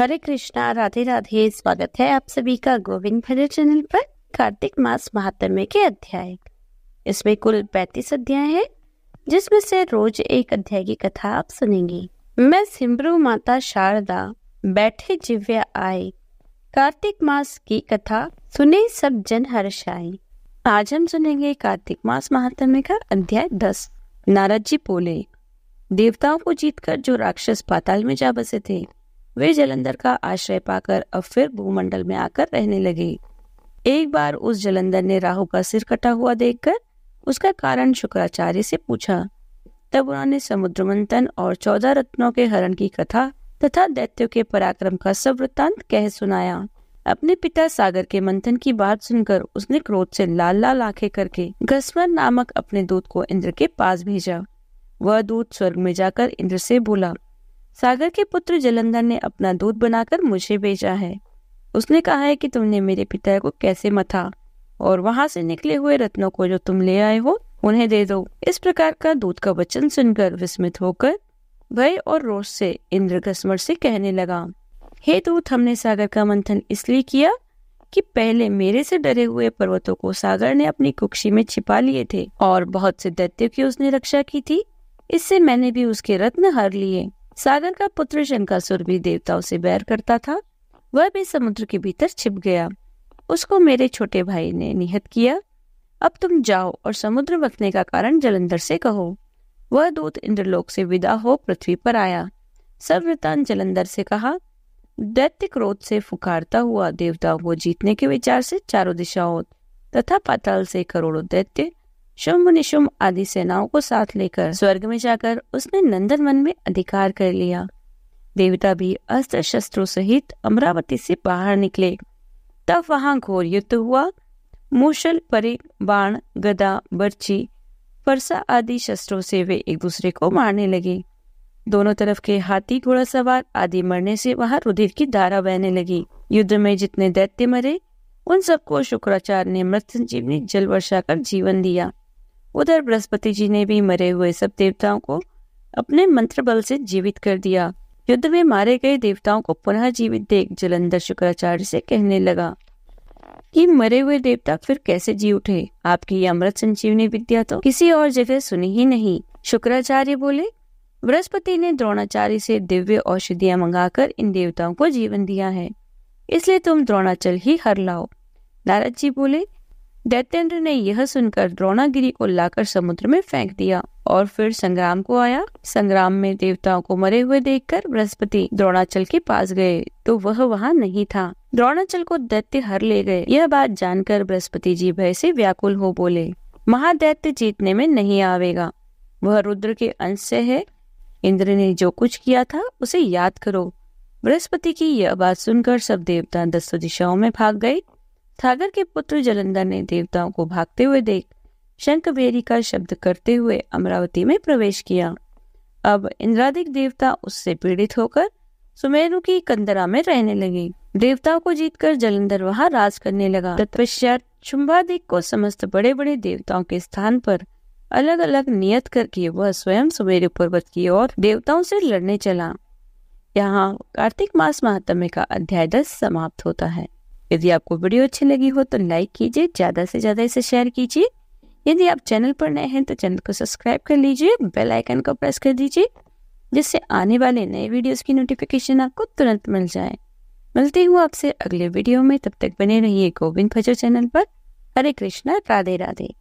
हरे कृष्णा, राधे राधे। स्वागत है आप सभी का गोविंद भजन चैनल पर कार्तिक मास महात्म्य के अध्याय। इसमें कुल 35 अध्याय है, जिसमें से रोज एक अध्याय की कथा आप सुनेंगे। मैं सिमरू माता शारदा बैठे जिव्या आए, कार्तिक मास की कथा सुने सब जन हर्षाए। आज हम सुनेंगे कार्तिक मास महात्म्य का अध्याय 10। नारद जी बोले, देवताओं को जीतकर जो राक्षस पाताल में जा बसे थे, वे जलंधर का आश्रय पाकर अब फिर भूमंडल में आकर रहने लगे। एक बार उस जलंधर ने राहु का सिर कटा हुआ देखकर उसका कारण शुक्राचार्य से पूछा। तब उन्होंने समुद्र मंथन और 14 रत्नों के हरण की कथा तथा दैत्यों के पराक्रम का सब वृत्तांत कह सुनाया। अपने पिता सागर के मंथन की बात सुनकर उसने क्रोध से लाल लाल आंखें करके घस्मर नामक अपने दूत को इंद्र के पास भेजा। वह दूत स्वर्ग में जाकर इंद्र से बोला, सागर के पुत्र जलंधर ने अपना दूत बनाकर मुझे भेजा है। उसने कहा है कि तुमने मेरे पिता को कैसे मथा और वहां से निकले हुए रत्नों को जो तुम ले आए हो उन्हें दे दो। इस प्रकार का दूत का वचन सुनकर विस्मित होकर भय और रोष से इंद्र घसमर से कहने लगा, हे दूत, हमने सागर का मंथन इसलिए किया कि पहले मेरे से डरे हुए पर्वतों को सागर ने अपनी कुक्षी में छिपा लिए थे और बहुत से दैत्यों की उसने रक्षा की थी। इससे मैंने भी उसके रत्न हर लिए। सागर का पुत्र शंकासुर भी देवताओं से बैर करता था, वह भी समुद्र के भीतर छिप गया। उसको मेरे छोटे भाई ने निहत किया। अब तुम जाओ और समुद्र बसने का कारण जलंधर से कहो। वह दूत इंद्रलोक से विदा हो पृथ्वी पर आया। सब वृत्तांत जलंधर से कहा। दैत्य क्रोध से फुकारता हुआ देवताओं को जीतने के विचार से चारों दिशाओं तथा पाताल से करोड़ों दैत्य शुंभ निशुंभ आदि सेनाओं को साथ लेकर स्वर्ग में जाकर उसने नंदन वन में अधिकार कर लिया। देवता भी अस्त्र शस्त्रों सहित अमरावती से बाहर निकले। तब वहां घोर युद्ध हुआ। मूषल, परिघ, बाण, गदा, बर्छी, फरसा आदि शस्त्रों से वे एक दूसरे को मारने लगे। दोनों तरफ के हाथी, घोड़ासवार आदि मरने से वहां रुधिर की धारा बहने लगी। युद्ध में जितने दैत्य मरे उन सबको शुक्राचार्य ने मृत संजीवनी जल वर्षा कर जीवन दिया। उधर बृहस्पति जी ने भी मरे हुए सब देवताओं को अपने मंत्र बल से जीवित कर दिया। युद्ध में मारे गए देवताओं को पुनः जीवित देख जलंधर शुक्राचार्य से कहने लगा कि मरे हुए देवता फिर कैसे जी उठे? आपकी यह अमृत संजीवनी विद्या तो किसी और जगह सुनी ही नहीं। शुक्राचार्य बोले, बृहस्पति ने द्रोणाचार्य से दिव्य औषधियां मंगाकर इन देवताओं को जीवन दिया है, इसलिए तुम द्रोणाचल ही हर लाओ। नारद जी बोले, दैत्येंद्र ने यह सुनकर द्रोणागिरी को लाकर समुद्र में फेंक दिया और फिर संग्राम को आया। संग्राम में देवताओं को मरे हुए देखकर बृहस्पति द्रोणाचल के पास गए तो वह वहां नहीं था। द्रोणाचल को दैत्य हर ले गए। यह बात जानकर बृहस्पति जी भय से व्याकुल हो बोले, महादैत्य जीतने में नहीं आवेगा, वह रुद्र के अंश से है। इंद्र ने जो कुछ किया था उसे याद करो। बृहस्पति की यह बात सुनकर सब देवता 10 दिशाओं में भाग गए। सागर के पुत्र जलंधर ने देवताओं को भागते हुए देख शंखभेरी का शब्द करते हुए अमरावती में प्रवेश किया। अब इंद्रादिक देवता उससे पीड़ित होकर सुमेरु की कंदरा में रहने लगे। देवताओं को जीतकर जलंधर वहां राज करने लगा। तत्पश्चात शुंभादिक को समस्त बड़े बड़े देवताओं के स्थान पर अलग अलग नियत करके वह स्वयं सुमेरु पर्वत की ओर देवताओं से लड़ने चला। यहाँ कार्तिक मास महात्म्य का अध्याय 10 समाप्त होता है। यदि आपको वीडियो अच्छी लगी हो तो लाइक कीजिए, ज्यादा से ज्यादा इसे शेयर कीजिए। यदि आप चैनल पर नए हैं तो चैनल को सब्सक्राइब कर लीजिए, बेल आइकन को प्रेस कर दीजिए, जिससे आने वाले नए वीडियोस की नोटिफिकेशन आपको तुरंत मिल जाए। मिलती हूँ आपसे अगले वीडियो में, तब तक बने रहिए गोविंद भजन चैनल पर। हरे कृष्णा, राधे राधे।